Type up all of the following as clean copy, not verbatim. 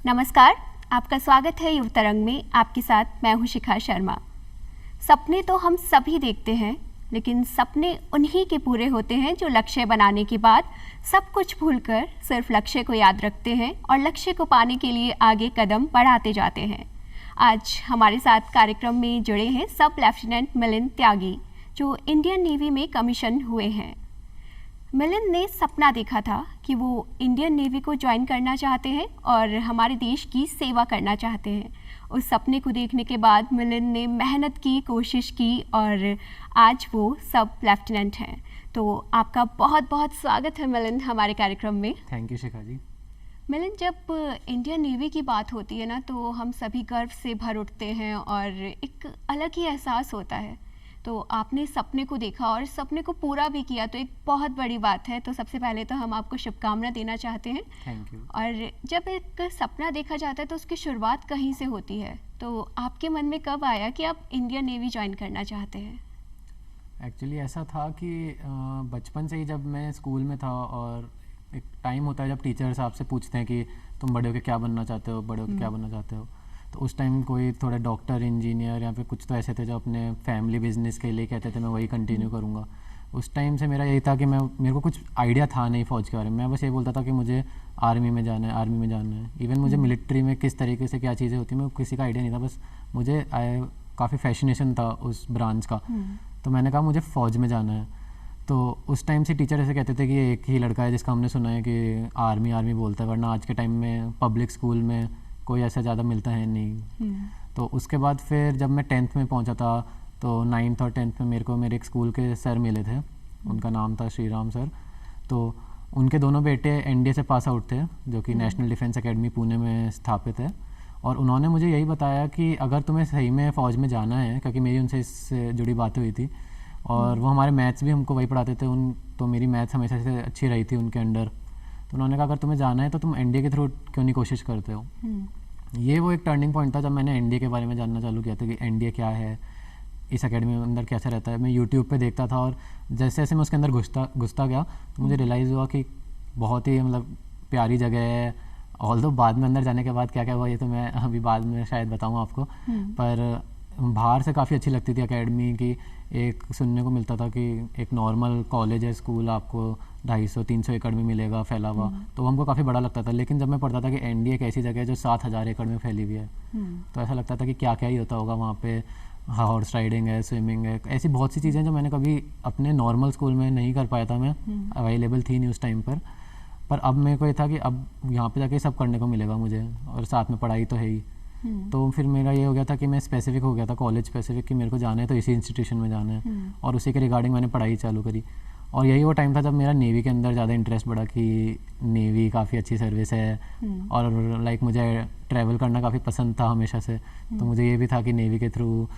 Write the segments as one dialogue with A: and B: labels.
A: नमस्कार, आपका स्वागत है युव तरंग में। आपके साथ मैं हूं शिखा शर्मा। सपने तो हम सभी देखते हैं, लेकिन सपने उन्हीं के पूरे होते हैं जो लक्ष्य बनाने के बाद सब कुछ भूलकर सिर्फ लक्ष्य को याद रखते हैं और लक्ष्य को पाने के लिए आगे कदम बढ़ाते जाते हैं। आज हमारे साथ कार्यक्रम में जुड़े हैं सब लेफ्टिनेंट मिलिंद त्यागी, जो इंडियन नेवी में कमीशन हुए हैं। मिलिंद ने सपना देखा था कि वो इंडियन नेवी को ज्वाइन करना चाहते हैं और हमारे देश की सेवा करना चाहते हैं। उस सपने को देखने के बाद मिलिंद ने मेहनत की, कोशिश की और आज वो सब लेफ्टिनेंट हैं। तो आपका बहुत बहुत स्वागत है मिलिंद हमारे कार्यक्रम में।
B: थैंक यू शिखा जी।
A: मिलिंद, जब इंडियन नेवी की बात होती है ना, तो हम सभी गर्व से भर उठते हैं और एक अलग ही एहसास होता है। तो आपने सपने को देखा और सपने को पूरा भी किया, तो एक बहुत बड़ी बात है। तो सबसे पहले तो हम आपको शुभकामना देना चाहते हैं।
B: Thank you.
A: और जब एक सपना देखा जाता है तो उसकी शुरुआत कहीं से होती है। तो आपके मन में कब आया कि आप इंडियन नेवी ज्वाइन करना चाहते हैं?
B: एक्चुअली ऐसा था कि बचपन से ही जब मैं स्कूल में था और एक टाइम होता है जब टीचर्स आपसे पूछते हैं कि तुम बड़े होकर क्या बनना चाहते हो, बड़े होकर क्या बनना चाहते हो। तो उस टाइम कोई थोड़ा डॉक्टर, इंजीनियर या फिर कुछ तो ऐसे थे जो अपने फैमिली बिजनेस के लिए कहते थे मैं वही कंटिन्यू करूँगा। उस टाइम से मेरा यही था कि मेरे को कुछ आइडिया था नहीं फ़ौज के बारे में। मैं बस ये बोलता था कि मुझे आर्मी में जाना है, आर्मी में जाना है। इवन मुझे मिलिट्री में किस तरीके से क्या चीज़ें होती हैं मैं किसी का आइडिया नहीं था। बस मुझे काफ़ी फैसिनेशन था उस ब्रांच का। तो मैंने कहा मुझे फ़ौज में जाना है। तो उस टाइम से टीचर ऐसे कहते थे कि एक ही लड़का है जिसका हमने सुना है कि आर्मी आर्मी बोलता है, वरना आज के टाइम में पब्लिक स्कूल में कोई ऐसा ज़्यादा मिलता है नहीं। तो उसके बाद फिर जब मैं 10th में पहुंचा था तो 9th और 10th में मेरे को मेरे एक स्कूल के सर मिले थे। उनका नाम था श्रीराम सर। तो उनके दोनों बेटे एनडीए से पास आउट थे, जो कि नेशनल डिफेंस एकेडमी पुणे में स्थापित है। और उन्होंने मुझे यही बताया कि अगर तुम्हें सही में फ़ौज में जाना है, क्योंकि मेरी उनसे इससे जुड़ी बातें हुई थी और वो हमारे मैथ्स भी हमको वही पढ़ाते थे। तो मेरी मैथ्स हमेशा से अच्छी रही थी उनके अंडर। तो उन्होंने कहा अगर तुम्हें जाना है तो तुम एनडीए के थ्रू क्यों नहीं कोशिश करते हो। ये वो एक टर्निंग पॉइंट था जब मैंने एनडीए के बारे में जानना चालू किया था कि एनडीए क्या है, इस एकेडमी में अंदर कैसा रहता है। मैं यूट्यूब पे देखता था और जैसे जैसे मैं उसके अंदर घुसता गया तो मुझे रियलाइज़ हुआ कि बहुत ही मतलब प्यारी जगह है। ऑल्दो बाद में अंदर जाने के बाद क्या क्या हुआ ये तो मैं अभी बाद में शायद बताऊँ आपको। पर बाहर से काफ़ी अच्छी लगती थी एकेडमी की। एक सुनने को मिलता था कि एक नॉर्मल कॉलेज है, स्कूल आपको 250-300 एकड़ में मिलेगा फैला हुआ, तो हमको काफ़ी बड़ा लगता था। लेकिन जब मैं पढ़ता था कि एनडीए एक ऐसी जगह है जो 7000 एकड़ में फैली हुई है, तो ऐसा लगता था कि क्या क्या ही होता होगा वहाँ पे। हॉर्स राइडिंग है, स्विमिंग है, ऐसी बहुत सी चीज़ें जो मैंने कभी अपने नॉर्मल स्कूल में नहीं कर पाया था। मैं अवेलेबल थी नहीं उस टाइम पर अब मेरे को ये था कि अब यहाँ पे जाके सब करने को मिलेगा मुझे, और साथ में पढ़ाई तो है ही। तो फिर मेरा ये हो गया था कि मैं स्पेसिफिक हो गया था, कॉलेज स्पेसिफिक, कि मेरे को जाना है तो इसी इंस्टीट्यूशन में जाना है। और उसी के रिगार्डिंग मैंने पढ़ाई चालू करी। और यही वो टाइम था जब मेरा नेवी के अंदर ज़्यादा इंटरेस्ट बढ़ा कि नेवी काफ़ी अच्छी सर्विस है और लाइक मुझे ट्रैवल करना काफ़ी पसंद था हमेशा से। तो मुझे ये भी था कि नेवी के थ्रू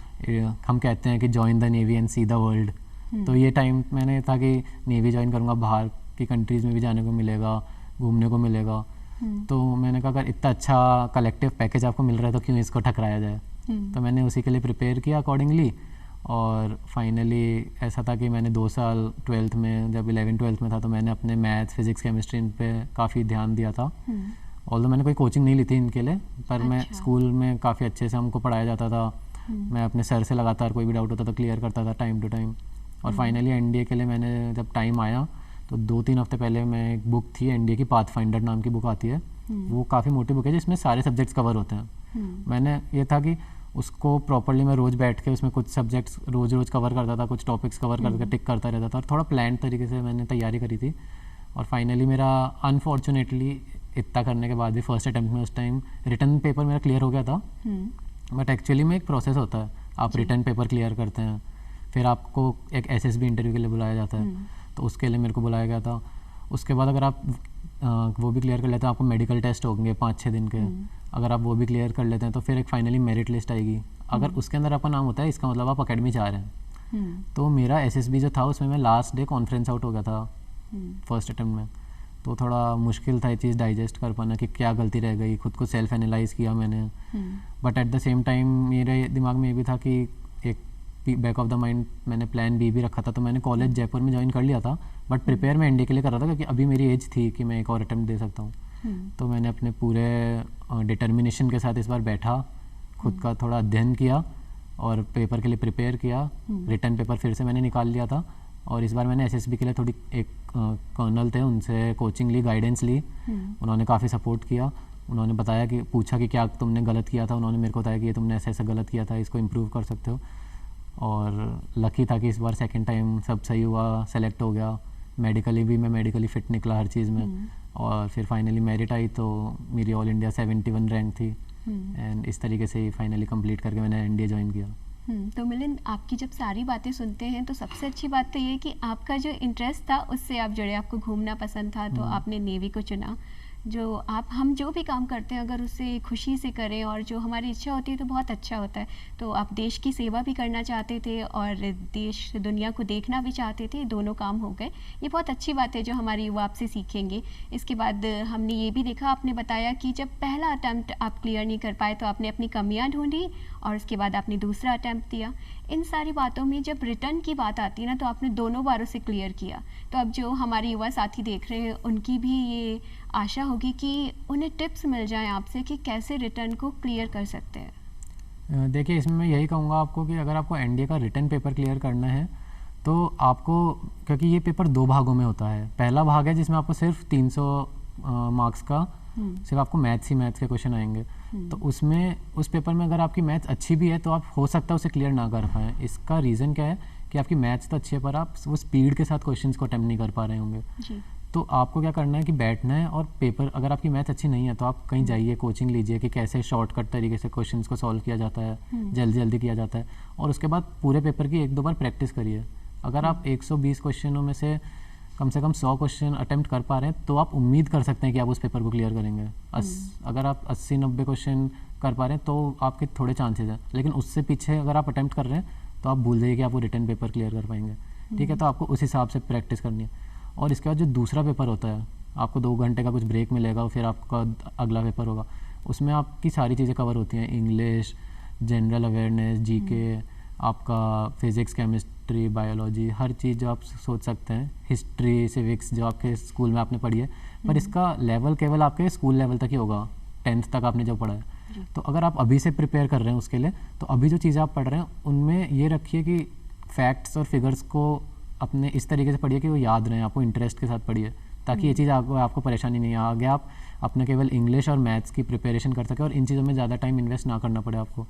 B: हम कहते हैं कि join the navy and see the world. तो ये टाइम मैंने था कि नेवी ज्वाइन करूँगा, बाहर की कंट्रीज़ में भी जाने को मिलेगा, घूमने को मिलेगा। तो मैंने कहा अगर इतना अच्छा कलेक्टिव पैकेज आपको मिल रहा है तो क्यों इसको ठकराया जाए। तो मैंने उसी के लिए प्रिपेयर किया अकॉर्डिंगली। और फाइनली ऐसा था कि मैंने 2 साल 12th में, जब 11th-12th में था, तो मैंने अपने मैथ्स, फिजिक्स, केमिस्ट्री इन पे काफ़ी ध्यान दिया था। ऑल्दो मैंने कोई कोचिंग नहीं ली थी इनके लिए, पर मैं स्कूल में काफ़ी अच्छे से हमको पढ़ाया जाता था। मैं अपने सर से लगातार कोई भी डाउट होता तो क्लियर करता था टाइम टू टाइम। और फाइनली एनडीए के लिए मैंने जब टाइम आया तो 2-3 हफ्ते पहले मैं एक बुक थी एनडीए की, पाथफाइंडर नाम की बुक आती है। वो काफ़ी मोटी बुक है जिसमें सारे सब्जेक्ट्स कवर होते हैं। मैंने ये था कि उसको प्रॉपर्ली मैं रोज़ बैठ के उसमें कुछ सब्जेक्ट्स रोज़ कवर करता था, कुछ टॉपिक्स कवर करके टिक करता रहता था, और थोड़ा प्लान तरीके से मैंने तैयारी करी थी। और फाइनली मेरा अनफॉर्चुनेटली इतना करने के बाद भी फर्स्ट अटैम्प्ट में उस टाइम रिटर्न पेपर मेरा क्लियर हो गया था। बट एक्चुअली में एक प्रोसेस होता है, आप रिटर्न पेपर क्लियर करते हैं, फिर आपको एक एसएसबी इंटरव्यू के लिए बुलाया जाता है। तो उसके लिए मेरे को बुलाया गया था। उसके बाद अगर आप वो भी क्लियर कर लेते हैं, आपको मेडिकल टेस्ट होंगे 5-6 दिन के। अगर आप वो भी क्लियर कर लेते हैं तो फिर एक फाइनली मेरिट लिस्ट आएगी। अगर उसके अंदर आपका नाम होता है, इसका मतलब आप अकेडमी जा रहे हैं। तो मेरा एसएसबी जो था उसमें मैं लास्ट डे कॉन्फ्रेंस आउट हो गया था फर्स्ट अटेम्प्ट में। तो थोड़ा मुश्किल था ये चीज़ डाइजेस्ट कर पाना कि क्या गलती रह गई। खुद को सेल्फ एनालाइज किया मैंने। But at the same time मेरे दिमाग में ये भी था कि एक बैक ऑफ द माइंड मैंने प्लान बी भी रखा था। तो मैंने कॉलेज जयपुर में ज्वाइन कर लिया था, बट प्रिपेयर मैं एनडीए के लिए कर रहा था क्योंकि अभी मेरी एज थी कि मैं एक और अटेम्प्ट दे सकता हूँ। तो मैंने अपने पूरे डिटर्मिनेशन के साथ इस बार बैठा, खुद का थोड़ा अध्ययन किया और पेपर के लिए प्रिपेयर किया। रिटर्न पेपर फिर से मैंने निकाल लिया था और इस बार मैंने एसएसबी के लिए थोड़ी एक कर्नल थे उनसे कोचिंग ली, गाइडेंस ली। उन्होंने काफ़ी सपोर्ट किया। उन्होंने बताया कि पूछा कि क्या तुमने गलत किया था, उन्होंने मेरे को बताया कि ये तुमने ऐसे ऐसे गलत किया था, इसको इम्प्रूव कर सकते हो। और लकी था कि इस बार सेकंड टाइम सब सही हुआ, सेलेक्ट हो गया। मेडिकली भी मैं मेडिकली फ़िट निकला हर चीज़ में। और फिर फाइनली मेरिट आई तो मेरी ऑल इंडिया 71 रैंक थी। एंड इस तरीके से ही फाइनली कंप्लीट करके मैंने एनडीए ज्वाइन किया।
A: तो मिलिंद, आपकी जब सारी बातें सुनते हैं तो सबसे अच्छी बात तो ये कि आपका जो इंटरेस्ट था उससे आप जुड़े, आपको घूमना पसंद था तो आपने नेवी को चुना। हम जो भी काम करते हैं अगर उसे खुशी से करें और जो हमारी इच्छा होती है तो बहुत अच्छा होता है। तो आप देश की सेवा भी करना चाहते थे और देश दुनिया को देखना भी चाहते थे, दोनों काम हो गए। ये बहुत अच्छी बात है जो हमारे युवा आपसे सीखेंगे। इसके बाद हमने ये भी देखा, आपने बताया कि जब पहला अटैम्प्ट आप क्लियर नहीं कर पाए तो आपने अपनी कमियां ढूंढी और उसके बाद आपने दूसरा अटैम्प्ट दिया। इन सारी बातों में जब रिटर्न की बात आती है ना तो आपने दोनों बारों से क्लियर किया। तो अब जो हमारे युवा साथी देख रहे हैं उनकी भी ये आशा होगी कि उन्हें टिप्स मिल जाएं आपसे कि कैसे रिटर्न को क्लियर कर सकते हैं।
B: देखिए, इसमें मैं यही कहूँगा आपको कि अगर आपको एनडीए का रिटर्न पेपर क्लियर करना है तो आपको, क्योंकि ये पेपर 2 भागों में होता है। पहला भाग है जिसमें आपको सिर्फ 300 मार्क्स का सिर्फ आपको मैथ्स के क्वेश्चन आएंगे। तो उसमें उस पेपर में अगर आपकी मैथ्स अच्छी भी है तो आप हो सकता है उसे क्लियर ना कर पाएँ। इसका रीज़न क्या है कि आपकी मैथ्स तो अच्छी है पर आप वो स्पीड के साथ क्वेश्चंस को अटेम्प्ट नहीं कर पा रहे होंगे। तो आपको क्या करना है कि बैठना है और पेपर, अगर आपकी मैथ अच्छी नहीं है तो आप कहीं जाइए, कोचिंग लीजिए कि कैसे शॉर्टकट तरीके से क्वेश्चंस को सॉल्व किया जाता है, जल्दी जल्दी किया जाता है। और उसके बाद पूरे पेपर की 1-2 बार प्रैक्टिस करिए। अगर आप 120 क्वेश्चनों में से कम 100 क्वेश्चन अटेम्प्ट कर पा रहे हैं तो आप उम्मीद कर सकते हैं कि आप उस पेपर को क्लियर करेंगे। अगर आप 80-90 क्वेश्चन कर पा रहे हैं तो आपके थोड़े चांसेस हैं, लेकिन उससे पीछे अगर आप अटेम्प्ट कर रहे हैं तो आप भूल जाइए कि आप वो रिटर्न पेपर क्लियर कर पाएंगे। ठीक है, तो आपको उस हिसाब से प्रैक्टिस करनी है। और इसके बाद जो दूसरा पेपर होता है, आपको 2 घंटे का कुछ ब्रेक मिलेगा और फिर आपका अगला पेपर होगा। उसमें आपकी सारी चीज़ें कवर होती हैं, इंग्लिश, जनरल अवेयरनेस, जीके, आपका फिज़िक्स, केमिस्ट्री, बायोलॉजी, हर चीज़ जो आप सोच सकते हैं, हिस्ट्री, सिविक्स जो आपके स्कूल में आपने पढ़ी है। पर इसका लेवल केवल आपके स्कूल लेवल तक ही होगा, 10th तक आपने जो पढ़ा है। तो अगर आप अभी से प्रिपेयर कर रहे हैं उसके लिए, तो अभी जो चीज़ें आप पढ़ रहे हैं उनमें ये रखिए कि फैक्ट्स और फिगर्स को अपने इस तरीके से पढ़िए कि वो याद रहें, आपको इंटरेस्ट के साथ पढ़िए, ताकि ये चीज़ आपको परेशानी नहीं है। आगे आप अपने केवल इंग्लिश और मैथ्स की प्रिपरेशन कर सकें और इन चीज़ों में ज़्यादा टाइम इन्वेस्ट ना करना पड़े आपको।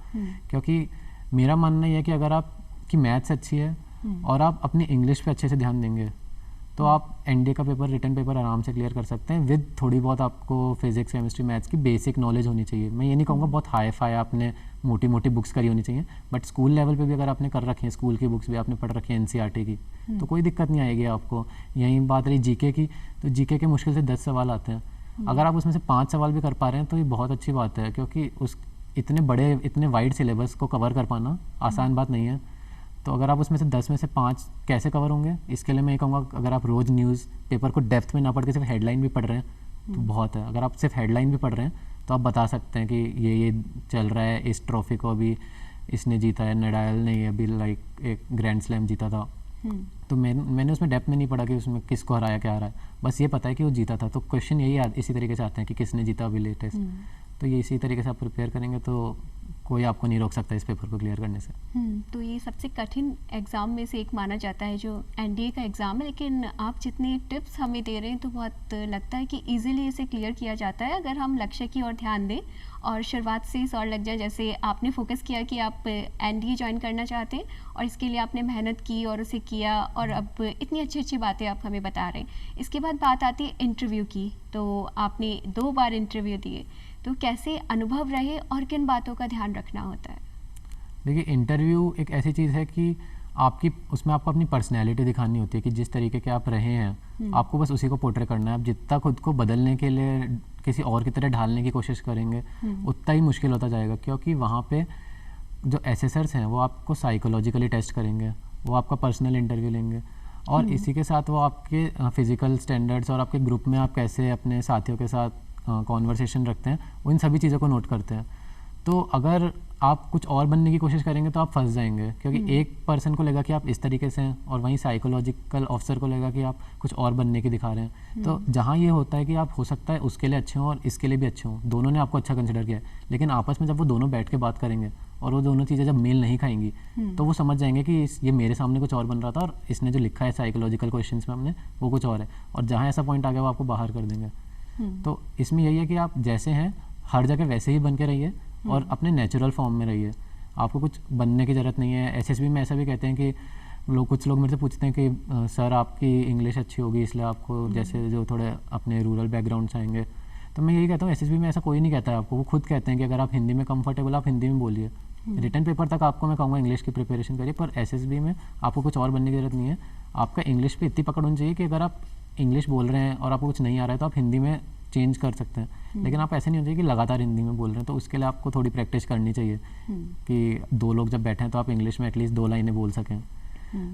B: क्योंकि मेरा मानना ये है कि अगर आपकी मैथ्स अच्छी है और आप अपनी इंग्लिश पे अच्छे से ध्यान देंगे तो आप एनडीए का पेपर, रिटर्न पेपर आराम से क्लियर कर सकते हैं विद थोड़ी बहुत आपको फिजिक्स, केमिस्ट्री, मैथ्स की बेसिक नॉलेज होनी चाहिए। मैं ये नहीं कहूँगा बहुत हाई फाई आपने मोटी मोटी बुक्स करी होनी चाहिए, बट स्कूल लेवल पे भी अगर आपने कर रखी है, स्कूल की बुक्स भी आपने पढ़ रखी है एनसीईआरटी की, तो कोई दिक्कत नहीं आएगी आपको। यही बात रही जीके की, तो जीके के मुश्किल से 10 सवाल आते हैं। अगर आप उसमें से 5 सवाल भी कर पा रहे हैं तो ये बहुत अच्छी बात है, क्योंकि उस इतने वाइड सिलेबस को कवर कर पाना आसान बात नहीं है। तो अगर आप उसमें से 10 में से 5 कैसे कवर होंगे, इसके लिए मैं ये कहूँगा अगर आप रोज़ न्यूज़ पेपर को डेप्थ में ना पढ़ के सिर्फ हेडलाइन भी पढ़ रहे हैं तो बहुत है। अगर आप सिर्फ हेडलाइन भी पढ़ रहे हैं तो आप बता सकते हैं कि ये चल रहा है, इस ट्रॉफी को अभी इसने जीता है, नडाल ने अभी एक ग्रैंड स्लैम जीता था। तो मैंने उसमें डेप्थ में नहीं पढ़ा कि उसमें किसको हराया, क्या हराया, बस ये पता है कि वो जीता था। तो क्वेश्चन यही इसी तरीके से आते हैं कि किसने जीता अभी लेटेस्ट। तो ये इसी तरीके से आप प्रिपेयर करेंगे तो कोई आपको नहीं रोक सकता इस पेपर को क्लियर करने से।
A: तो ये सबसे कठिन एग्ज़ाम में से एक माना जाता है जो एनडीए का एग्ज़ाम है, लेकिन आप जितने टिप्स हमें दे रहे हैं तो बहुत लगता है कि इजीली इसे क्लियर किया जाता है अगर हम लक्ष्य की ओर ध्यान दें और शुरुआत से इस और लग जाए। जैसे आपने फोकस किया कि आप एनडीए ज्वाइन करना चाहते हैं और इसके लिए आपने मेहनत की और उसे किया और अब इतनी अच्छी अच्छी बातें आप हमें बता रहे हैं। इसके बाद बात आती है इंटरव्यू की, तो आपने 2 बार इंटरव्यू दिए, तो कैसे अनुभव रहे और किन बातों का ध्यान रखना होता है?
B: देखिए, इंटरव्यू एक ऐसी चीज़ है कि उसमें आपको अपनी पर्सनैलिटी दिखानी होती है कि जिस तरीके के आप रहे हैं आपको बस उसी को पोर्ट्रे करना है। आप जितना खुद को बदलने के लिए किसी और की तरह ढालने की कोशिश करेंगे उतना ही मुश्किल होता जाएगा, क्योंकि वहाँ पे जो एसेसर्स हैं वो आपको साइकोलॉजिकली टेस्ट करेंगे, वो आपका पर्सनल इंटरव्यू लेंगे और इसी के साथ वो आपके फिज़िकल स्टैंडर्ड्स और आपके ग्रुप में आप कैसे अपने साथियों के साथ कॉन्वर्सेशन रखते हैं, उन सभी चीज़ों को नोट करते हैं। तो अगर आप कुछ और बनने की कोशिश करेंगे तो आप फंस जाएंगे, क्योंकि एक पर्सन को लगेगा कि आप इस तरीके से हैं और वहीं साइकोलॉजिकल ऑफिसर को लगेगा कि आप कुछ और बनने की दिखा रहे हैं। तो जहाँ ये होता है कि आप हो सकता है उसके लिए अच्छे हों और इसके लिए भी अच्छे हों, दोनों ने आपको अच्छा कंसिडर किया है, लेकिन आपस में जब वो दोनों बैठ के बात करेंगे और वो दोनों चीज़ें जब मेल नहीं खाएंगी तो वो समझ जाएंगे कि ये मेरे सामने कुछ और बन रहा था और इसने जो लिखा है साइकोलॉजिकल क्वेश्चंस में हमने वो कुछ और है, और जहाँ ऐसा पॉइंट आ गया वो आपको बाहर कर देंगे। तो इसमें यही है कि आप जैसे हैं हर जगह वैसे ही बन के रहिए और अपने नेचुरल फॉर्म में रहिए, आपको कुछ बनने की ज़रूरत नहीं है। एसएसबी में ऐसा भी कहते हैं कि कुछ लोग मेरे से पूछते हैं कि सर आपकी इंग्लिश अच्छी होगी इसलिए आपको, जैसे जो थोड़े अपने रूरल बैकग्राउंड से आएंगे, तो मैं यही कहता हूँ एसएसबी में ऐसा कोई नहीं कहता है आपको, वो खुद कहते हैं कि अगर आप हिंदी में कंफर्टेबल आप हिंदी में बोलिए। रिटन पेपर तक आपको मैं कहूँगा इंग्लिश की प्रिपरेशन करिए, पर एसएसबी में आपको कुछ और बनने की ज़रूरत नहीं है। आपका इंग्लिश पे इतनी पकड़ होनी चाहिए कि अगर आप इंग्लिश बोल रहे हैं और आपको कुछ नहीं आ रहा है तो आप हिंदी में चेंज कर सकते हैं, लेकिन आप ऐसे नहीं हो चाहिए कि लगातार हिंदी में बोल रहे हैं। तो उसके लिए आपको थोड़ी प्रैक्टिस करनी चाहिए कि दो लोग जब बैठे हैं तो आप इंग्लिश में एटलीस्ट 2 लाइनें बोल सकें।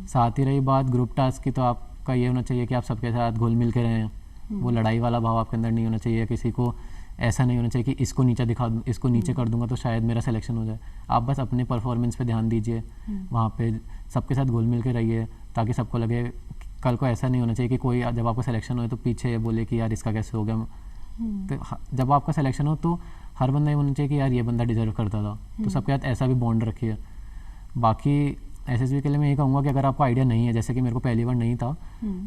B: साथ ही रही बात ग्रुप टास्क की, तो आपका ये होना चाहिए कि आप सबके साथ घुल मिल के रहें, वो लड़ाई वाला भाव आपके अंदर नहीं होना चाहिए, किसी को ऐसा नहीं होना चाहिए कि इसको नीचे दिखा दूँ, इसको नीचे कर दूंगा तो शायद मेरा सिलेक्शन हो जाए। आप बस अपने परफॉर्मेंस पे ध्यान दीजिए, वहाँ पे सबके साथ घुल मिल के रहिए, ताकि सबको लगे कल को ऐसा नहीं होना चाहिए कि कोई जब आपका सिलेक्शन हो तो पीछे बोले कि यार इसका कैसे हो गया। तो जब आपका सिलेक्शन हो तो हर बंदा ये होना चाहिए कि यार ये बंदा डिजर्व करता था, तो सबके साथ ऐसा भी बॉन्ड रखिए। बाकी एसएसबी के लिए मैं ये कहूँगा कि अगर आपको आइडिया नहीं है, जैसे कि मेरे को पहली बार नहीं था,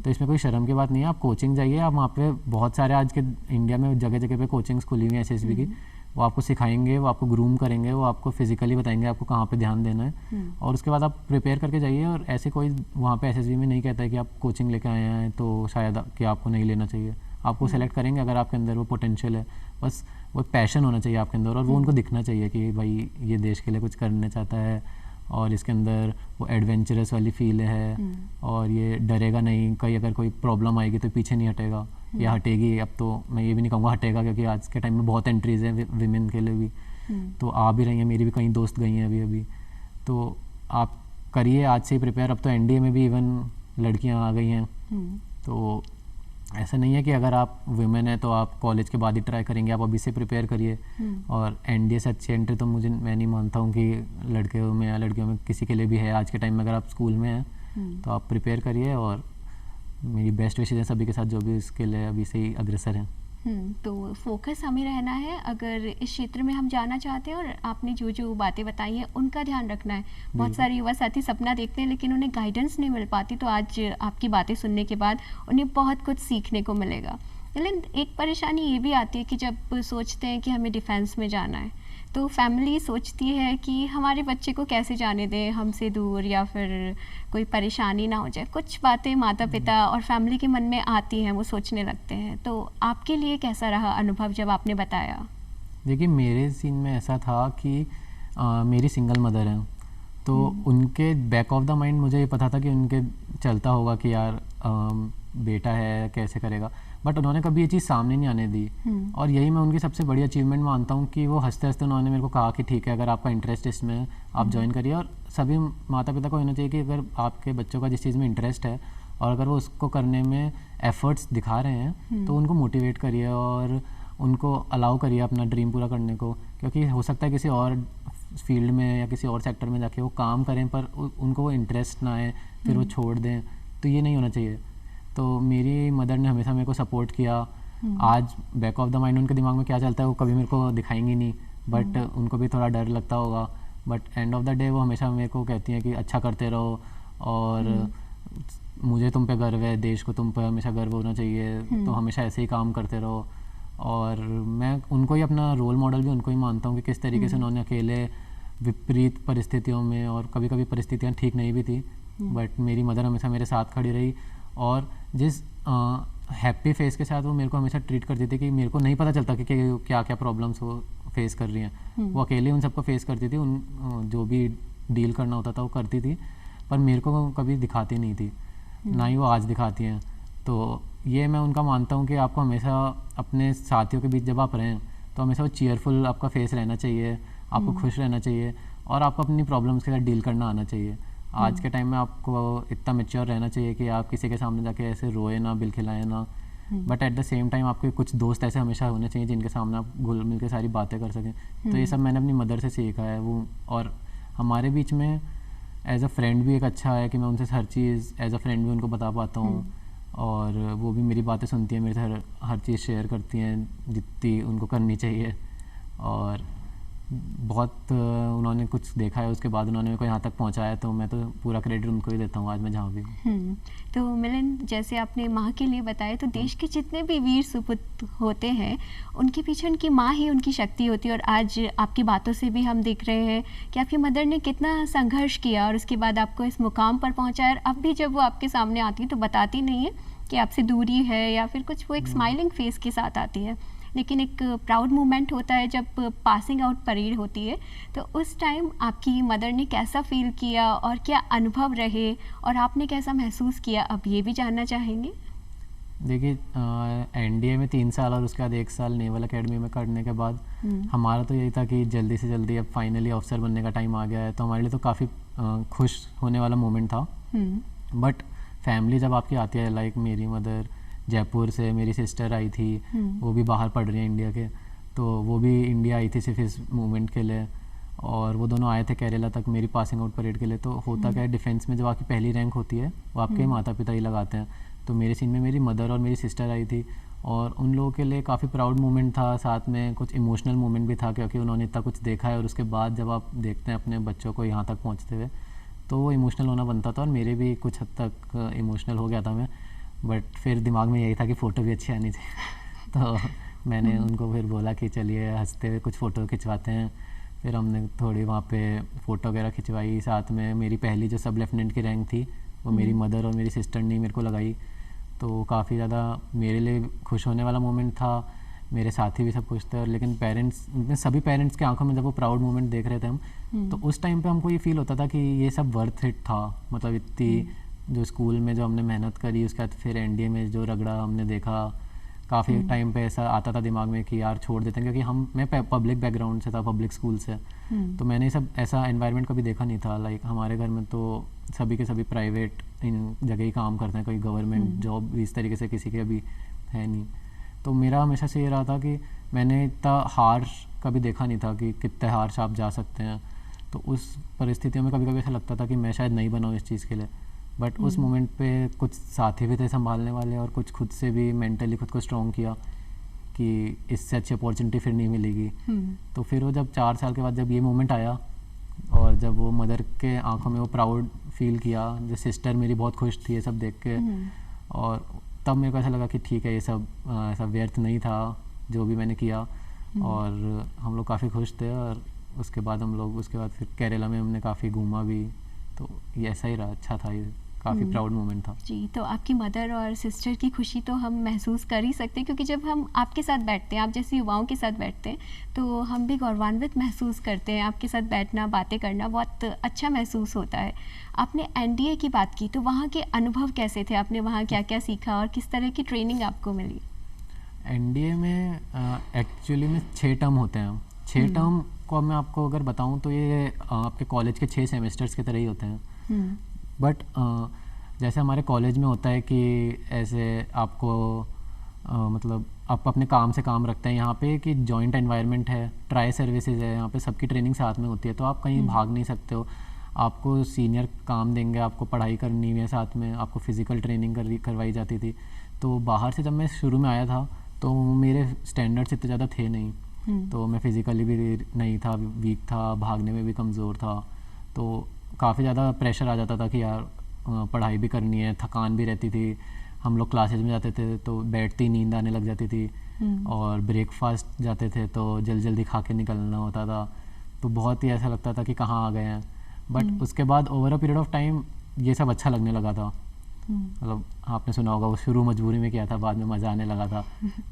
B: तो इसमें कोई शर्म की बात नहीं है, आप कोचिंग जाइए। आप वहाँ पे बहुत सारे आज के इंडिया में जगह जगह पे कोचिंग्स खुली हुई हैं एसएसबी की, वो आपको सिखाएंगे, वो आपको ग्रूम करेंगे, वो आपको फिजिकली बताएंगे आपको कहाँ पे ध्यान देना है, और उसके बाद आप प्रिपेयर करके जाइए। और ऐसे कोई वहाँ पे एसएसबी में नहीं कहता है कि आप कोचिंग लेके आए हैं तो शायद कि आपको नहीं लेना चाहिए। आपको सेलेक्ट करेंगे अगर आपके अंदर वो पोटेंशियल है, बस वो पैशन होना चाहिए आपके अंदर और वो उनको दिखना चाहिए कि भाई ये देश के लिए कुछ करना चाहता है और इसके अंदर वो एडवेंचरस वाली फील है और ये डरेगा नहीं, कहीं अगर कोई प्रॉब्लम आएगी तो पीछे नहीं हटेगा या हटेगी। अब तो मैं ये भी नहीं कहूँगा हटेगा, क्योंकि आज के टाइम में बहुत एंट्रीज हैं विमेन के लिए भी, तो आ भी रही हैं, मेरी भी कई दोस्त गई हैं अभी। तो आप करिए आज से ही प्रिपेयर। अब तो एनडीए में भी इवन लड़कियाँ आ गई हैं, तो ऐसा नहीं है कि अगर आप वुमेन है तो आप कॉलेज के बाद ही ट्राई करेंगे, आप अभी से प्रिपेयर करिए। और एनडीए से अच्छी एंट्री तो मैं नहीं मानता हूँ कि लड़कियों में या लड़कियों में किसी के लिए भी है। आज के टाइम में अगर आप स्कूल में हैं तो आप प्रिपेयर करिए, और मेरी बेस्ट विशेज़ है सभी के साथ जो भी इसके लिए अभी से ही अग्रसर हैं।
A: तो फोकस हमें रहना है अगर इस क्षेत्र में हम जाना चाहते हैं, और आपने जो जो बातें बताई हैं उनका ध्यान रखना है। बहुत सारे युवा साथी सपना देखते हैं लेकिन उन्हें गाइडेंस नहीं मिल पाती, तो आज आपकी बातें सुनने के बाद उन्हें बहुत कुछ सीखने को मिलेगा। लेकिन एक परेशानी ये भी आती है कि जब सोचते हैं कि हमें डिफेंस में जाना है तो फैमिली सोचती है कि हमारे बच्चे को कैसे जाने दें हमसे दूर, या फिर कोई परेशानी ना हो जाए। कुछ बातें माता पिता और फैमिली के मन में आती हैं, वो सोचने लगते हैं। तो आपके लिए कैसा रहा अनुभव जब आपने बताया?
B: देखिए मेरे सीन में ऐसा था कि मेरी सिंगल मदर हैं, तो उनके बैक ऑफ द माइंड मुझे ये पता था कि उनके चलता होगा कि यार बेटा है कैसे करेगा, बट उन्होंने कभी ये चीज़ सामने नहीं आने दी। और यही मैं उनकी सबसे बड़ी अचीवमेंट मानता हूँ कि वो हंसते हंसते उन्होंने मेरे को कहा कि ठीक है अगर आपका इंटरेस्ट इसमें है आप ज्वाइन करिए। और सभी माता पिता को होना चाहिए कि अगर आपके बच्चों का जिस चीज़ में इंटरेस्ट है और अगर वो उसको करने में एफर्ट्स दिखा रहे हैं तो उनको मोटिवेट करिए और उनको अलाउ करिए अपना ड्रीम पूरा करने को। क्योंकि हो सकता है किसी और फील्ड में या किसी और सेक्टर में जाके वो काम करें पर उनको वो इंटरेस्ट ना आए, फिर वो छोड़ दें, तो ये नहीं होना चाहिए। तो मेरी मदर ने हमेशा मेरे को सपोर्ट किया। आज बैक ऑफ द माइंड उनके दिमाग में क्या चलता है वो कभी मेरे को दिखाएंगी नहीं, बट उनको भी थोड़ा डर लगता होगा, but end of the day वो हमेशा मेरे को कहती हैं कि अच्छा करते रहो और मुझे तुम पे गर्व है, देश को तुम पे हमेशा गर्व होना चाहिए, तो हमेशा ऐसे ही काम करते रहो। और मैं उनको ही अपना रोल मॉडल भी उनको ही मानता हूँ कि किस तरीके से उन्होंने अकेले विपरीत परिस्थितियों में, और कभी कभी परिस्थितियाँ ठीक नहीं भी थी, बट मेरी मदर हमेशा मेरे साथ खड़ी रही। और जिस हैप्पी फेस के साथ वो मेरे को हमेशा ट्रीट करती थी कि मेरे को नहीं पता चलता कि क्या क्या प्रॉब्लम्स वो फेस कर रही हैं। वो अकेले उन सबको फेस करती थी, उन जो भी डील करना होता था वो करती थी, पर मेरे को कभी दिखाती नहीं थी, ना ही वो आज दिखाती हैं। तो ये मैं उनका मानता हूँ कि आपको हमेशा अपने साथियों के बीच जब आप रहें तो हमेशा वो चीयरफुल आपका फेस रहना चाहिए, आपको खुश रहना चाहिए और आपको अपनी प्रॉब्लम्स के साथ डील करना आना चाहिए। आज के टाइम में आपको इतना मैच्योर रहना चाहिए कि आप किसी के सामने जाके ऐसे रोए ना, बिल खिलाए ना, but at the same time आपके कुछ दोस्त ऐसे हमेशा होने चाहिए जिनके सामने आप घुल मिल के सारी बातें कर सकें। तो ये सब मैंने अपनी मदर से सीखा है वो। और हमारे बीच में एज अ फ्रेंड भी एक अच्छा है कि मैं उनसे हर चीज़ एज अ फ्रेंड भी उनको बता पाता हूँ, और वो भी मेरी बातें सुनती हैं, मेरे से हर चीज़ शेयर करती हैं जितनी उनको करनी चाहिए। और बहुत उन्होंने कुछ देखा है, उसके बाद उन्होंने मेरे को यहाँ तक पहुँचाया, तो मैं तो पूरा क्रेडिट उनको ही देता हूँ आज मैं जहाँ भी हूँ।
A: तो मिलन, जैसे आपने माँ के लिए बताया, तो देश के जितने भी वीर सुपुत्र होते हैं उनके पीछे उनकी माँ ही उनकी शक्ति होती है। और आज आपकी बातों से भी हम देख रहे हैं कि आपकी मदर ने कितना संघर्ष किया और उसके बाद आपको इस मुकाम पर पहुँचाया। और अब भी जब वो आपके सामने आती है तो बताती नहीं है कि आपसे दूरी है या फिर कुछ, वो एक स्माइलिंग फेस के साथ आती है। लेकिन एक प्राउड मोमेंट होता है जब पासिंग आउट परेड होती है, तो उस टाइम आपकी मदर ने कैसा फील किया और क्या अनुभव रहे और आपने कैसा महसूस किया, अब ये भी जानना चाहेंगे।
B: देखिए, एनडीए में 3 साल और उसके बाद 1 साल नेवल एकेडमी में करने के बाद हमारा तो यही था कि जल्दी से जल्दी अब फाइनली ऑफिसर बनने का टाइम आ गया है। तो हमारे लिए तो काफ़ी खुश होने वाला मोमेंट था। बट फैमिली जब आपकी आती है, लाइक मेरी मदर जयपुर से, मेरी सिस्टर आई थी, वो भी बाहर पढ़ रही है इंडिया के, तो वो भी इंडिया आई थी सिर्फ इस मूवमेंट के लिए, और वो दोनों आए थे केरला तक मेरी पासिंग आउट परेड के लिए। तो होता क्या है, डिफेंस में जब आपकी पहली रैंक होती है वो आपके माता पिता ही लगाते हैं। तो मेरे सीन में मेरी मदर और मेरी सिस्टर आई थी, और उन लोगों के लिए काफ़ी प्राउड मोमेंट था, साथ में कुछ इमोशनल मोमेंट भी था, क्योंकि उन्होंने इतना कुछ देखा है। और उसके बाद जब आप देखते हैं अपने बच्चों को यहाँ तक पहुँचते हुए, तो वो इमोशनल होना बनता था, और मेरे भी कुछ हद तक इमोशनल हो गया था मैं। बट फिर दिमाग में यही था कि फ़ोटो भी अच्छी आनी चाहिए। तो मैंने उनको फिर बोला कि चलिए हंसते हुए कुछ फ़ोटो खिंचवाते हैं। फिर हमने थोड़ी वहाँ पे फ़ोटो वगैरह खिंचवाई। साथ में मेरी पहली जो सब लेफ्टिनेंट की रैंक थी वो मेरी मदर और मेरी सिस्टर ने मेरे को लगाई। तो काफ़ी ज़्यादा मेरे लिए खुश होने वाला मोमेंट था। मेरे साथी भी सब खुश थे, और लेकिन पेरेंट्स, सभी पेरेंट्स की आंखों में जब वो प्राउड मोमेंट देख रहे थे हम, तो उस टाइम पे हमको ये फील होता था कि ये सब वर्थ इट था। मतलब इतनी जो स्कूल में जो हमने मेहनत करी, उसके बाद फिर एनडीए में जो रगड़ा हमने देखा, काफ़ी टाइम पे ऐसा आता था दिमाग में कि यार छोड़ देते हैं, क्योंकि मैं पब्लिक बैकग्राउंड से था, पब्लिक स्कूल से। तो मैंने सब ऐसा एनवायरनमेंट कभी देखा नहीं था। लाइक हमारे घर में तो सभी के सभी प्राइवेट इन जगह ही काम करते हैं, कोई गवर्नमेंट जॉब इस तरीके से किसी के अभी है नहीं। तो मेरा हमेशा से ये रहा था कि मैंने इतना हार्श कभी देखा नहीं था कि कितने हार्श आप जा सकते हैं। तो उस परिस्थितियों में कभी कभी ऐसा लगता था कि मैं शायद नहीं बनाऊँ इस चीज़ के लिए। बट उस मोमेंट पे कुछ साथी भी थे संभालने वाले, और कुछ खुद से भी मेंटली खुद को स्ट्रॉन्ग किया कि इससे अच्छी अपॉर्चुनिटी फिर नहीं मिलेगी। तो फिर वो जब 4 साल के बाद जब ये मोमेंट आया, और जब वो मदर के आंखों में वो प्राउड फील किया, जो सिस्टर मेरी बहुत खुश थी ये सब देख के, और तब मेरे को ऐसा लगा कि ठीक है, ये सब ऐसा व्यर्थ नहीं था जो भी मैंने किया। और हम लोग काफ़ी खुश थे, और उसके बाद हम लोग उसके बाद फिर केरला में हमने काफ़ी घूमा भी। तो ये ऐसा ही रहा, अच्छा था, ये काफ़ी प्राउड मोमेंट था।
A: जी, तो आपकी मदर और सिस्टर की खुशी तो हम महसूस कर ही सकते हैं, क्योंकि जब हम आपके साथ बैठते हैं, आप जैसे युवाओं के साथ बैठते हैं, तो हम भी गौरवान्वित महसूस करते हैं। आपके साथ बैठना, बातें करना बहुत अच्छा महसूस होता है। आपने एनडीए की बात की, तो वहाँ के अनुभव कैसे थे? आपने वहाँ क्या क्या सीखा और किस तरह की ट्रेनिंग आपको मिली?
B: एनडीए में एक्चुअली में 6 टर्म होते हैं। 6 टर्म को मैं आपको अगर बताऊं तो ये आपके कॉलेज के 6 सेमेस्टर्स की तरह ही होते हैं। बट जैसे हमारे कॉलेज में होता है कि ऐसे आपको मतलब आप अपने काम से काम रखते हैं, यहाँ पे कि जॉइंट एनवायरनमेंट है, ट्राई सर्विसेज है, यहाँ पे सबकी ट्रेनिंग साथ में होती है, तो आप कहीं भाग नहीं सकते हो। आपको सीनियर काम देंगे, आपको पढ़ाई करनी है, साथ में आपको फिज़िकल ट्रेनिंग करवाई जाती थी। तो बाहर से जब मैं शुरू में आया था तो मेरे स्टैंडर्ड्स इतने ज़्यादा थे नहीं, तो मैं फिज़िकली भी नहीं था, वीक था, भागने में भी कमज़ोर था। तो काफ़ी ज़्यादा प्रेशर आ जाता था कि यार पढ़ाई भी करनी है, थकान भी रहती थी। हम लोग क्लासेज में जाते थे तो बैठते ही नींद आने लग जाती थी, और ब्रेकफास्ट जाते थे तो जल्दी जल्दी खा के निकलना होता था। तो बहुत ही ऐसा लगता था कि कहाँ आ गए हैं। बट उसके बाद over a period of time ये सब अच्छा लगने लगा था। मतलब आपने सुना होगा वो शुरू मजबूरी में किया था, बाद में मज़ा आने लगा था।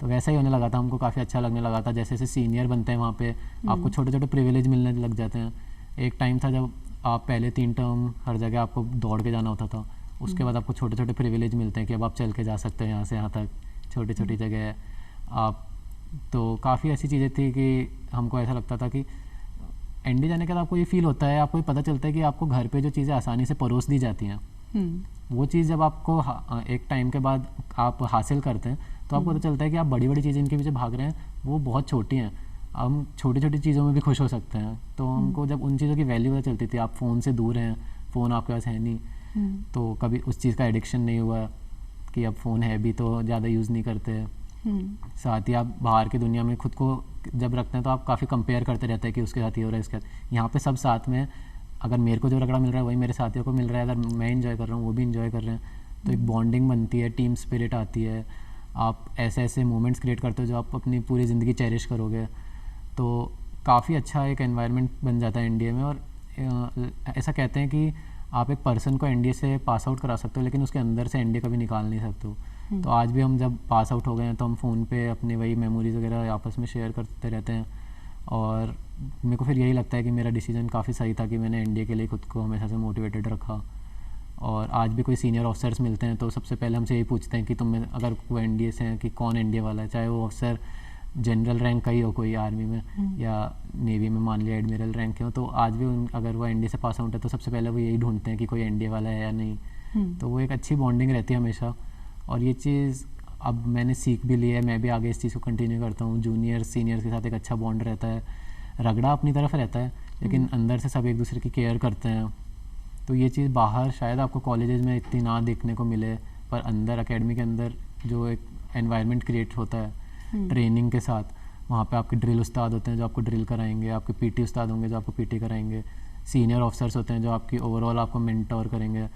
B: तो वैसा ही होने लगा था, हमको काफ़ी अच्छा लगने लगा था। जैसे जैसे सीनियर बनते हैं वहाँ पे आपको छोटे छोटे प्रिविलेज मिलने लग जाते हैं। एक टाइम था जब आप पहले 3 टर्म हर जगह आपको दौड़ के जाना होता था, उसके बाद आपको छोटे छोटे प्रिविलेज मिलते हैं कि अब आप चल के जा सकते हैं यहाँ से यहाँ तक, छोटी छोटी जगह आप। तो काफ़ी ऐसी चीज़ें थी कि हमको ऐसा लगता था कि एनडी जाने के बाद आपको ये फील होता है, आपको ये पता चलता है कि आपको घर पे जो चीज़ें आसानी से परोस दी जाती हैं वो चीज़ जब आपको एक टाइम के बाद आप हासिल करते हैं तो आपको पता चलता है कि आप बड़ी बड़ी चीज़ें इनके पीछे भाग रहे हैं वो बहुत छोटी हैं, हम छोटी छोटी चीज़ों में भी खुश हो सकते हैं। तो हमको जब उन चीज़ों की वैल्यू पता चलती थी, आप फ़ोन से दूर हैं, फ़ोन आपके पास है नहीं, तो कभी उस चीज़ का एडिक्शन नहीं हुआ कि अब फ़ोन है भी तो ज़्यादा यूज़ नहीं करते। साथ ही आप बाहर की दुनिया में खुद को जब रखते हैं तो आप काफ़ी कंपेयर करते रहते हैं कि उसके साथ ये हो रहा है, इसके साथ। यहाँ पे सब साथ में, अगर मेरे को जो रगड़ा मिल रहा है वही मेरे साथियों को मिल रहा है, अगर मैं इंजॉय कर रहा हूँ वो भी इंजॉय कर रहे हैं, तो एक बॉन्डिंग बनती है, टीम स्पिरिट आती है, आप ऐसे ऐसे मोमेंट्स क्रिएट करते हो जो आप अपनी पूरी ज़िंदगी चेरिश करोगे। तो काफ़ी अच्छा एक एनवायरनमेंट बन जाता है एनडीए में। और ऐसा कहते हैं कि आप एक पर्सन को एनडीए से पास आउट करा सकते हो लेकिन उसके अंदर से एनडीए कभी निकाल नहीं सकते हो। तो आज भी हम जब पास आउट हो गए हैं तो हम फ़ोन पे अपने वही मेमोरीज वगैरह आपस में शेयर करते रहते हैं। और मेरे को फिर यही लगता है कि मेरा डिसीजन काफ़ी सही था कि मैंने एनडीए के लिए खुद को हमेशा से मोटिवेटेड रखा। और आज भी कोई सीनियर ऑफिसर्स मिलते हैं तो सबसे पहले हमसे यही पूछते हैं कि तुम में अगर कोई एनडीए से हैं कि कौन एनडीए वाला है, चाहे वो ऑफिसर जनरल रैंक का ही हो, कोई आर्मी में या नेवी में मान लिया एडमिरल रैंक के हो, तो आज भी अगर वो एनडीए से पास आउट है तो सबसे पहले वो यही ढूंढते हैं कि कोई एनडीए वाला है या नहीं। तो वो एक अच्छी बॉन्डिंग रहती है हमेशा। और ये चीज़ अब मैंने सीख भी ली है, मैं भी आगे इस चीज़ को कंटिन्यू करता हूँ। जूनियर सीनियर के साथ एक अच्छा बॉन्ड रहता है, रगड़ा अपनी तरफ रहता है लेकिन अंदर से सब एक दूसरे की केयर करते हैं। तो ये चीज़ बाहर शायद आपको कॉलेजेस में इतनी ना देखने को मिले, पर अंदर एकेडमी के अंदर जो एक एनवायरनमेंट क्रिएट होता है ट्रेनिंग के साथ, वहाँ पे आपके ड्रिल उस्ताद होते हैं जो आपको ड्रिल कराएंगे, आपके पीटी उस्ताद होंगे जो आपको पीटी कराएंगे, सीनियर ऑफिसर्स होते हैं जो आपकी ओवरऑल आपको मेंटोर करेंगे।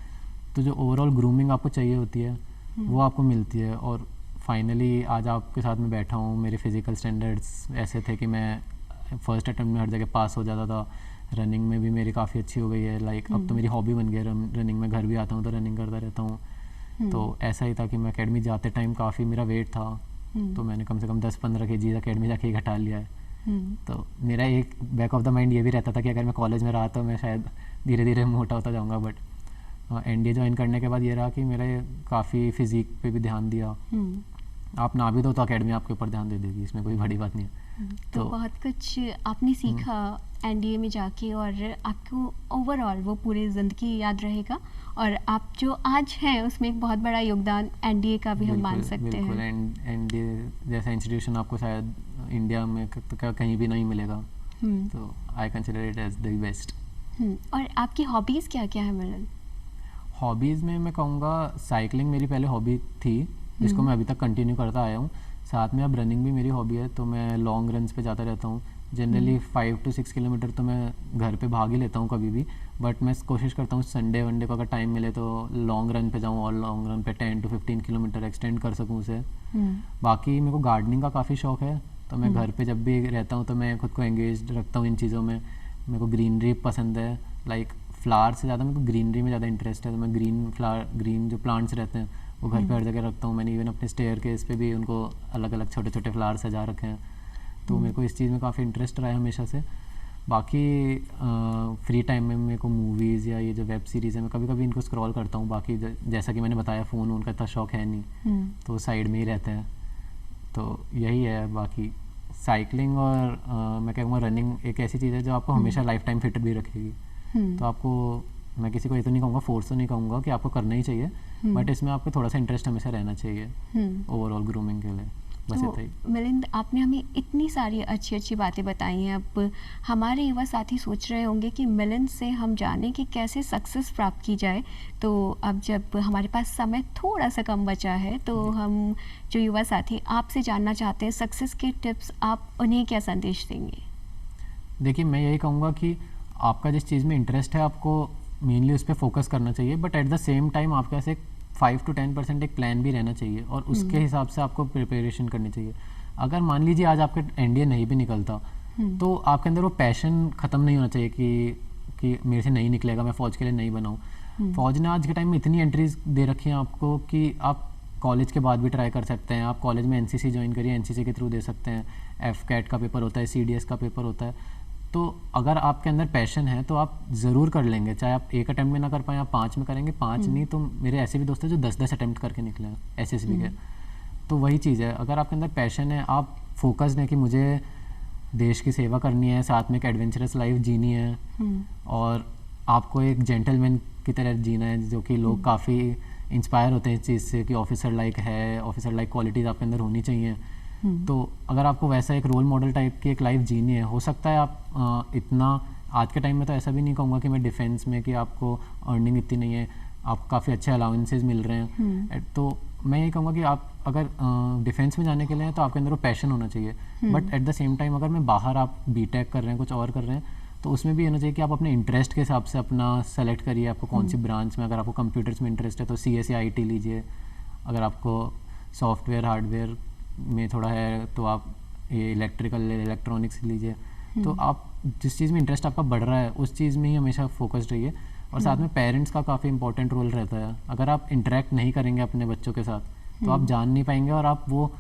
B: तो जो ओवरऑल ग्रूमिंग आपको चाहिए होती है वो आपको मिलती है। और फाइनली आज आपके साथ में बैठा हूँ। मेरे फिज़िकल स्टैंडर्ड्स ऐसे थे कि मैं फर्स्ट अटेम्प्ट में हर जगह पास हो जाता था। रनिंग में भी मेरी काफ़ी अच्छी हो गई है, लाइक अब तो मेरी हॉबी बन गई है रनिंग में। घर भी आता हूँ तो रनिंग करता रहता हूँ। तो ऐसा ही था कि मैं एकेडमी जाते टाइम काफ़ी मेरा वेट था, तो मैंने कम से कम 10-15 kg एकेडमी जाके ही घटा लिया है। तो मेरा एक बैक ऑफ द माइंड ये भी रहता था कि अगर मैं कॉलेज में रहा तो मैं शायद धीरे धीरे मोटा होता जाऊँगा, बट एनडीए ज्वाइन करने के बाद ये रहा कि मेरा काफ़ी फिज़िक पे भी ध्यान दिया। आप ना भी दो तो एकेडमी आपके ऊपर ध्यान दे देगी, इसमें कोई बड़ी बात नहीं है।
A: तो बहुत कुछ आपने सीखा एनडीए में जाके और आपको ओवरऑल वो पूरी ज़िंदगी याद रहेगा। और आप जो आज हैं उसमें एक बहुत बड़ा योगदान एनडीए का भी हम मान सकते हैं।
B: बिल्कुल, एनडीए जैसा इंस्टीट्यूशन आपको शायद इंडिया में कहीं भी नहीं मिलेगा। तो I consider it as the best.
A: और आपकी हॉबीज़ क्या क्या है मिलन?
B: हॉबीज़ में मैं कहूँगा साइकिलिंग मेरी पहले हॉबी थी जिसको मैं अभी तक कंटिन्यू करता आया हूँ। साथ में अब रनिंग भी मेरी हॉबी है, तो मैं लॉन्ग रन्स पे जाता रहता हूँ। जनरली 5 to 6 किलोमीटर तो मैं घर पे भाग ही लेता हूँ कभी भी, बट मैं कोशिश करता हूँ संडे वनडे को अगर टाइम मिले तो लॉन्ग रन पे जाऊँ और लॉन्ग रन पे 10 to 15 किलोमीटर एक्सटेंड कर सकूँ उसे। बाकी मेरे को गार्डनिंग का काफ़ी शौक है, तो मैं घर पे जब भी रहता हूँ तो मैं खुद को एंगेज रखता हूँ इन चीज़ों में। मेरे को ग्रीनरी पसंद है, लाइक फ्लावर से ज़्यादा मेरे को ग्रीनरी में ज़्यादा इंटरेस्ट है। तो मैं ग्रीन जो प्लांट्स रहते हैं वो घर पे हर जगह रखता हूँ। मैंने इवन अपने स्टेयर केस पे भी उनको अलग अलग छोटे छोटे फ्लावर सजा रखे हैं। तो मेरे को इस चीज़ में काफ़ी इंटरेस्ट रहा है हमेशा से। बाकी फ्री टाइम में मेरे को मूवीज़ या ये जो वेब सीरीज़ है मैं कभी कभी इनको स्क्रॉल करता हूँ। बाकी जैसा कि मैंने बताया फ़ोन उनका इतना शौक है नहीं, तो साइड में ही रहता है। तो यही है। बाकी साइकिलिंग और मैं कहूँगा रनिंग एक ऐसी चीज़ है जो आपको हमेशा लाइफ टाइम फिट भी रखेगी। तो आपको, मैं किसी को ये तो नहीं कहूँगा, फोर्स तो नहीं कहूँगा कि आपको करना ही चाहिए, बट इसमें आपको थोड़ा सा इंटरेस्ट हमेशा रहना चाहिए ओवरऑल ग्रूमिंग के लिए। बस
A: तो
B: इतना ही।
A: मिलिंद, आपने हमें इतनी सारी अच्छी अच्छी बातें बताई हैं। अब हमारे युवा साथी सोच रहे होंगे कि मिलिंद से हम जाने कि कैसे सक्सेस प्राप्त की जाए। तो अब जब हमारे पास समय थोड़ा सा कम बचा है तो हम जो युवा साथी आपसे जानना चाहते हैं सक्सेस के टिप्स, आप उन्हें क्या संदेश देंगे?
B: देखिए, मैं यही कहूँगा कि आपका जिस चीज़ में इंटरेस्ट है आपको मेनली उस पर फोकस करना चाहिए, but at the same time आपके पास एक 5 to 10% एक प्लान भी रहना चाहिए और उसके हिसाब से आपको प्रिपरेशन करनी चाहिए। अगर मान लीजिए आज आपके एनडीए नहीं भी निकलता तो आपके अंदर वो पैशन ख़त्म नहीं होना चाहिए कि मेरे से नहीं निकलेगा, मैं फ़ौज के लिए नहीं बनाऊँ। फ़ौज ने आज के टाइम में इतनी एंट्रीज दे रखी हैं आपको कि आप कॉलेज के बाद भी ट्राई कर सकते हैं। आप कॉलेज में एनसीसी ज्वाइन करिए, एनसीसी के थ्रू दे सकते हैं। एफकैट का पेपर होता है, सीडीएस का पेपर होता है। तो अगर आपके अंदर पैशन है तो आप ज़रूर कर लेंगे, चाहे आप 1 अटैम्प्ट में ना कर पाएँ, आप 5 में करेंगे। 5 नहीं तो मेरे ऐसे भी दोस्त हैं जो 10-10 अटैम्प्ट करके निकले हैं एसएसबी के। तो वही चीज़ है, अगर आपके अंदर पैशन है, आप फोकस्ड हैं कि मुझे देश की सेवा करनी है, साथ में एक एडवेंचरस लाइफ जीनी है और आपको एक जेंटलमैन की तरह जीना है, जो कि लोग काफ़ी इंस्पायर होते हैं इस चीज़ से कि ऑफिसर लाइक है, ऑफिसर लाइक क्वालिटीज़ आपके अंदर होनी चाहिए। तो अगर आपको वैसा एक रोल मॉडल टाइप की एक लाइफ जीनी है, हो सकता है आप इतना आज के टाइम में तो ऐसा भी नहीं कहूँगा कि मैं डिफेंस में कि आपको अर्निंग इतनी नहीं है, आप काफ़ी अच्छे अलाउंसेस मिल रहे हैं, तो मैं ये कहूँगा कि आप अगर डिफेंस में जाने के लिए हैं तो आपके अंदर वो पैशन होना चाहिए। But at the same time अगर मैं बाहर आप बीटेक कर रहे हैं, कुछ और कर रहे हैं, तो उसमें भी होना चाहिए कि आप अपने इंटरेस्ट के हिसाब से अपना सेलेक्ट करिए, आपको कौन सी ब्रांच में, अगर आपको कंप्यूटर्स में इंटरेस्ट है तो CSE IT लीजिए, अगर आपको सॉफ्टवेयर हार्डवेयर में थोड़ा है तो आप ये इलेक्ट्रिकल इलेक्ट्रॉनिक्स लीजिए। तो आप जिस चीज़ में इंटरेस्ट आपका बढ़ रहा है उस चीज़ में ही हमेशा फोकस्ड रहिए। और साथ में पेरेंट्स का काफ़ी इंपॉर्टेंट रोल रहता है। अगर आप इंटरेक्ट नहीं करेंगे अपने बच्चों के साथ तो आप जान नहीं पाएंगे, और आप वो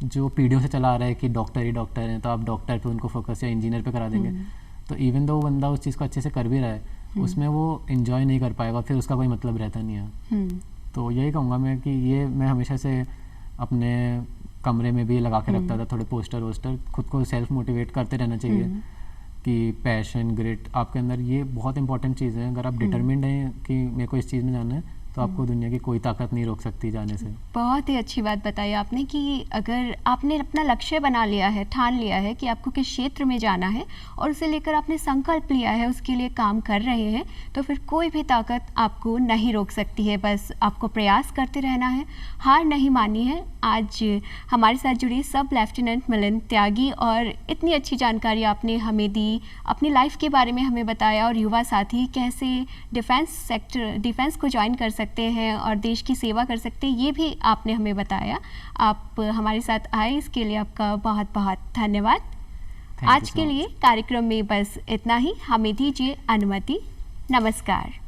B: जो पीढ़ियों से चला आ रहा है कि डॉक्टर ही डॉक्टर हैं तो आप डॉक्टर पे उनको फोकस या इंजीनियर पे करा देंगे, तो इवन दो वो बंदा उस चीज़ को अच्छे से कर भी रहा है उसमें वो इन्जॉय नहीं कर पाएगा, फिर उसका कोई मतलब रहता नहीं है। तो यही कहूँगा मैं कि ये मैं हमेशा से अपने कमरे में भी लगा के रखता था थोड़े पोस्टर वोस्टर, खुद को सेल्फ मोटिवेट करते रहना चाहिए कि पैशन ग्रिट आपके अंदर ये बहुत इंपॉर्टेंट चीज़ है। अगर आप डिटरमिन्ड हैं कि मेरे को इस चीज़ में जाना है तो आपको दुनिया की कोई ताकत नहीं रोक सकती जाने से।
A: बहुत ही अच्छी बात बताई आपने कि अगर आपने अपना लक्ष्य बना लिया है, ठान लिया है कि आपको किस क्षेत्र में जाना है और उसे लेकर आपने संकल्प लिया है, उसके लिए काम कर रहे हैं, तो फिर कोई भी ताकत आपको नहीं रोक सकती है। बस आपको प्रयास करते रहना है, हार नहीं माननी है। आज हमारे साथ जुड़े सब लेफ्टिनेंट मिलिंद त्यागी और इतनी अच्छी जानकारी आपने हमें दी, अपनी लाइफ के बारे में हमें बताया, और युवा साथी कैसे डिफेंस को ज्वाइन कर सकते हैं और देश की सेवा कर सकते हैं, ये भी आपने हमें बताया। आप हमारे साथ आए, इसके लिए आपका बहुत बहुत धन्यवाद। आज के लिए कार्यक्रम में बस इतना ही, हमें दीजिए अनुमति। नमस्कार।